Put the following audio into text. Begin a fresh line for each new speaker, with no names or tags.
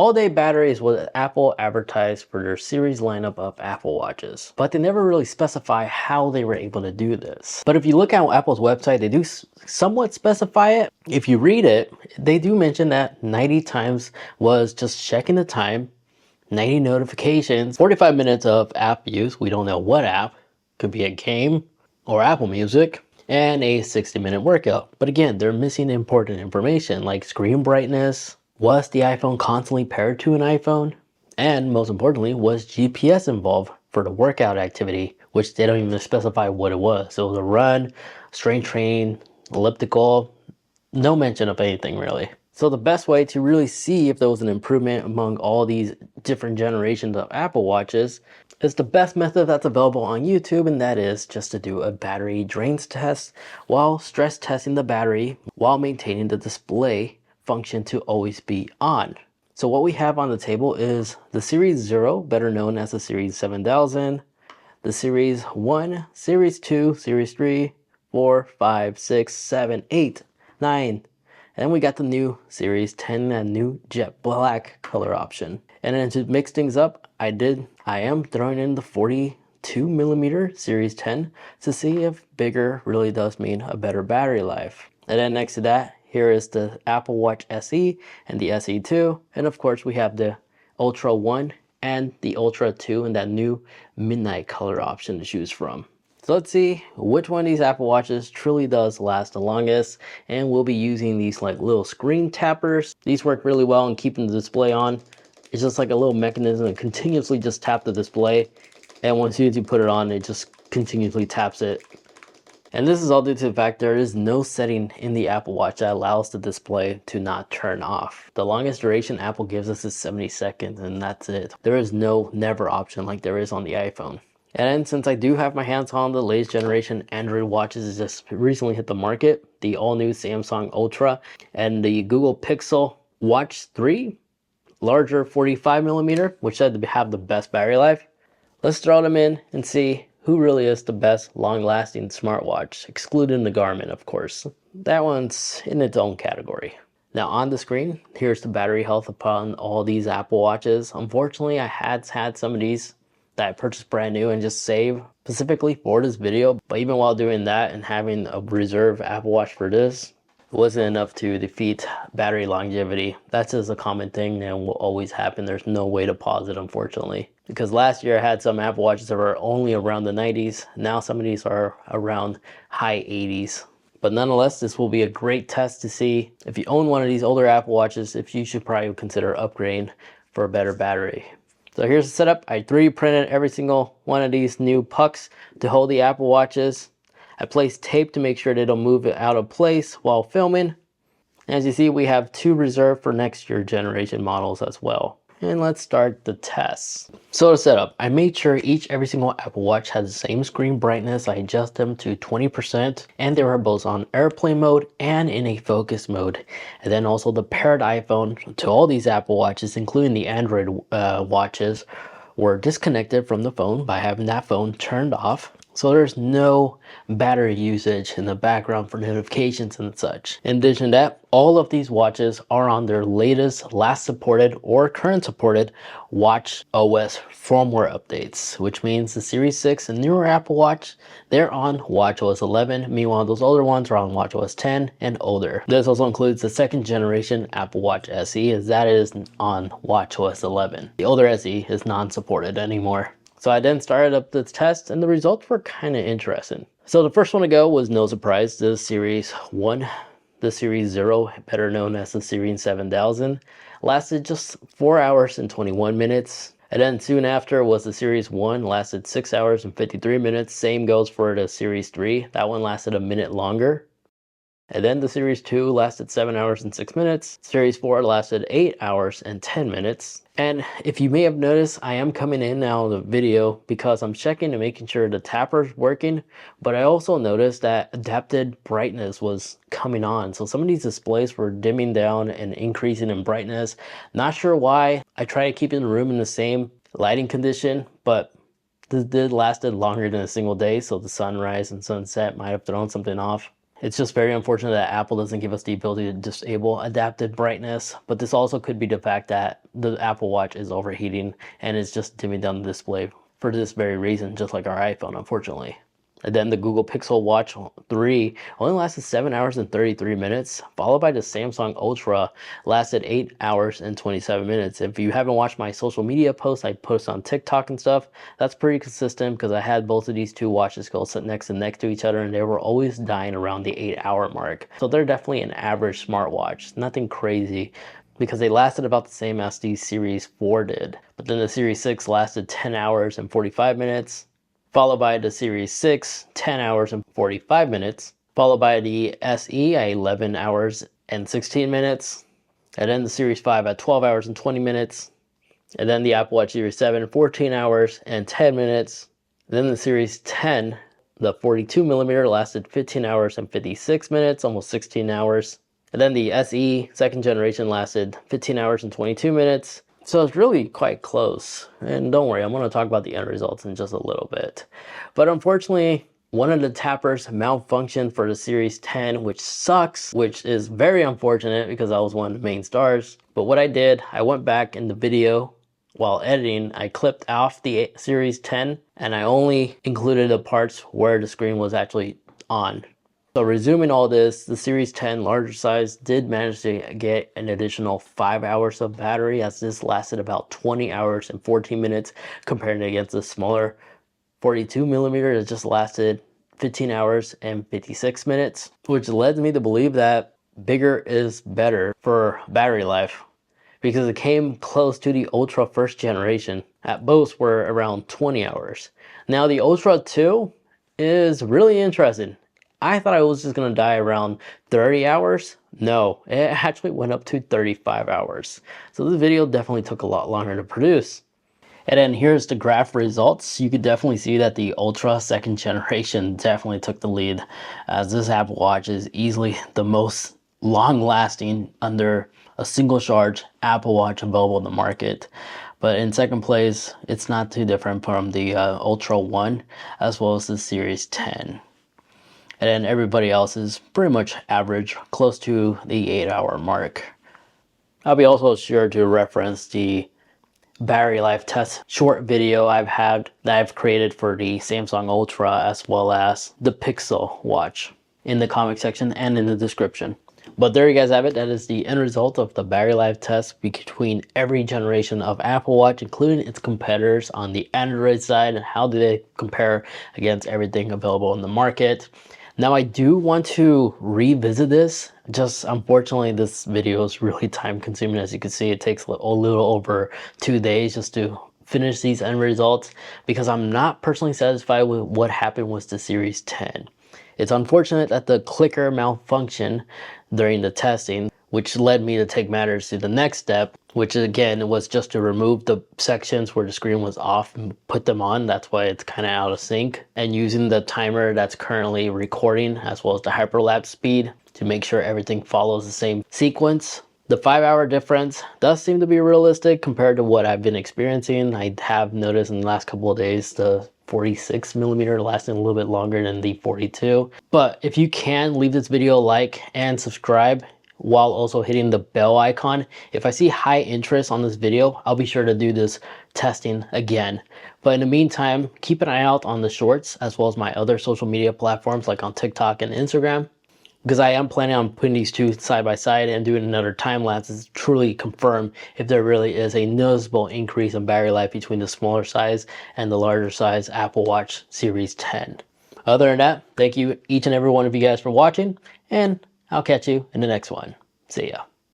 All-day battery is what Apple advertised for their series lineup of Apple Watches, but they never really specify how they were able to do this. But if you look at Apple's website, they do somewhat specify it. If you read it, they do mention that 90 times was just checking the time, 90 notifications, 45 minutes of app use, we don't know what app, could be a game or Apple Music, and a 60-minute workout. But again, they're missing important information like screen brightness. Was the iPhone constantly paired to an iPhone? And most importantly, was GPS involved for the workout activity, which they don't even specify what it was. So it was a run, strength training, elliptical, no mention of anything really. So the best way to really see if there was an improvement among all these different generations of Apple Watches is the best method that's available on YouTube, and that is just to do a battery drains test while stress testing the battery while maintaining the display function to always be on. So what we have on the table is the Series 0, better known as the Series 7000, the Series 1, Series 2, Series 3, 4, 5, 6, 7, 8, 9, and then we got the new Series 10 and new jet black color option. And then to mix things up, I am throwing in the 42mm Series 10 to see if bigger really does mean a better battery life. And then next to that, here is the Apple Watch SE and the SE2. And of course, we have the Ultra 1 and the Ultra 2 and that new midnight color option to choose from. So let's see which one of these Apple Watches truly does last the longest. And we'll be using these like little screen tappers. These work really well in keeping the display on. It's just like a little mechanism that continuously just tap the display. And once you put it on, it just continuously taps it. And this is all due to the fact there is no setting in the Apple Watch that allows the display to not turn off. The longest duration Apple gives us is 70 seconds, and that's it. There is no never option like there is on the iPhone. And since I do have my hands on the latest generation Android watches that just recently hit the market, the all-new Samsung Ultra and the Google Pixel Watch 3, larger 45mm, which said to have the best battery life, let's throw them in and see who really is the best long-lasting smartwatch, excluding the Garmin, of course. That one's in its own category. Now on the screen, here's the battery health upon all these Apple Watches. Unfortunately, I had some of these that I purchased brand new and just saved specifically for this video. But even while doing that and having a reserve Apple Watch for this, it wasn't enough to defeat battery longevity. That's just a common thing and will always happen. There's no way to pause it, unfortunately. Because last year I had some Apple Watches that were only around the 90s. Now some of these are around high 80s. But nonetheless, this will be a great test to see if you own one of these older Apple Watches, if you should probably consider upgrading for a better battery. So here's the setup. I 3D printed every single one of these new pucks to hold the Apple Watches. I placed tape to make sure they don't move it out of place while filming. As you see, we have 2 reserved for next year generation models as well. And let's start the tests. So to set up, I made sure every single Apple Watch has the same screen brightness. I adjust them to 20%, and they were both on airplane mode and in a focus mode. And then also the paired iPhone to all these Apple Watches, including the Android watches, were disconnected from the phone by having that phone turned off. So there's no battery usage in the background for notifications and such. In addition to that, all of these watches are on their latest, last supported or current supported Watch OS firmware updates, which means the Series 6 and newer Apple Watch, they're on Watch OS 11. Meanwhile, those older ones are on Watch OS 10 and older. This also includes the 2nd generation Apple Watch SE, as that is on Watch OS 11. The older SE is non-supported anymore. So I then started up the test and the results were kind of interesting. So the first one to go was no surprise, the Series 1, the Series 0, better known as the Series 7000, lasted just 4 hours and 21 minutes. And then soon after was the Series 1, lasted 6 hours and 53 minutes. Same goes for the Series 3, that one lasted a minute longer. And then the Series 2 lasted 7 hours and 6 minutes. Series 4 lasted 8 hours and 10 minutes. And if you may have noticed, I am coming in now on the video because I'm checking and making sure the tapper's working. But I also noticed that adapted brightness was coming on. So some of these displays were dimming down and increasing in brightness. Not sure why. I tried keeping the room in the same lighting condition, but this lasted longer than a single day. So the sunrise and sunset might have thrown something off. It's just very unfortunate that Apple doesn't give us the ability to disable adaptive brightness, but this also could be the fact that the Apple Watch is overheating and it's just dimming down the display for this very reason, just like our iPhone, unfortunately. And then the Google Pixel Watch 3 only lasted 7 hours and 33 minutes, followed by the Samsung Ultra lasted 8 hours and 27 minutes. If you haven't watched my social media posts I post on TikTok and stuff, that's pretty consistent because I had both of these two watches go sit next to each other and they were always dying around the 8-hour mark. So they're definitely an average smartwatch, nothing crazy, because they lasted about the same as the Series 4 did. But then the Series 6 lasted 10 hours and 45 minutes. Followed by the Series 6, 10 hours and 45 minutes, followed by the SE at 11 hours and 16 minutes, and then the Series 5 at 12 hours and 20 minutes, and then the Apple Watch Series 7, 14 hours and 10 minutes, then the Series 10, the 42mm lasted 15 hours and 56 minutes, almost 16 hours, and then the SE second generation lasted 15 hours and 22 minutes, so it's really quite close. And don't worry, I'm going to talk about the end results in just a little bit. But unfortunately, one of the tappers malfunctioned for the Series 10, which sucks, which is very unfortunate because I was one of the main stars. But what I did, I went back in the video while editing, I clipped off the Series 10 and I only included the parts where the screen was actually on. So resuming all this, the Series 10 larger size did manage to get an additional 5 hours of battery, as this lasted about 20 hours and 14 minutes compared against the smaller 42mm that just lasted 15 hours and 56 minutes, which led me to believe that bigger is better for battery life, because it came close to the Ultra first generation. At both were around 20 hours. Now the Ultra 2 is really interesting. I thought I was just going to die around 30 hours. No, it actually went up to 35 hours. So this video definitely took a lot longer to produce. And then here's the graph results. You could definitely see that the Ultra second generation definitely took the lead, as this Apple Watch is easily the most long lasting under a single charge Apple Watch available in the market. But in second place, it's not too different from the Ultra 1 as well as the Series 10. And then everybody else is pretty much average, close to the 8-hour mark. I'll be also sure to reference the battery life test short video I've created for the Samsung Ultra as well as the Pixel watch in the comment section and in the description. But there you guys have it. That is the end result of the battery life test between every generation of Apple Watch, including its competitors on the Android side, and how do they compare against everything available in the market. Now I do want to revisit this, just unfortunately this video is really time consuming. As you can see, it takes a little over 2 days just to finish these end results, because I'm not personally satisfied with what happened with the Series 10. It's unfortunate that the clicker malfunctioned during the testing, which led me to take matters to the next step, which again was just to remove the sections where the screen was off and put them on. That's why it's kind of out of sync, and using the timer that's currently recording as well as the hyperlapse speed to make sure everything follows the same sequence. The 5-hour difference does seem to be realistic compared to what I've been experiencing. I have noticed in the last couple of days the 46mm lasting a little bit longer than the 42. But if you can, leave this video a like and subscribe while also hitting the bell icon. If I see high interest on this video, I'll be sure to do this testing again. But in the meantime, keep an eye out on the shorts as well as my other social media platforms like on TikTok and Instagram, because I am planning on putting these two side by side and doing another time lapse to truly confirm if there really is a noticeable increase in battery life between the smaller size and the larger size Apple Watch Series 10. Other than that, thank you each and every one of you guys for watching, and I'll catch you in the next one. See ya.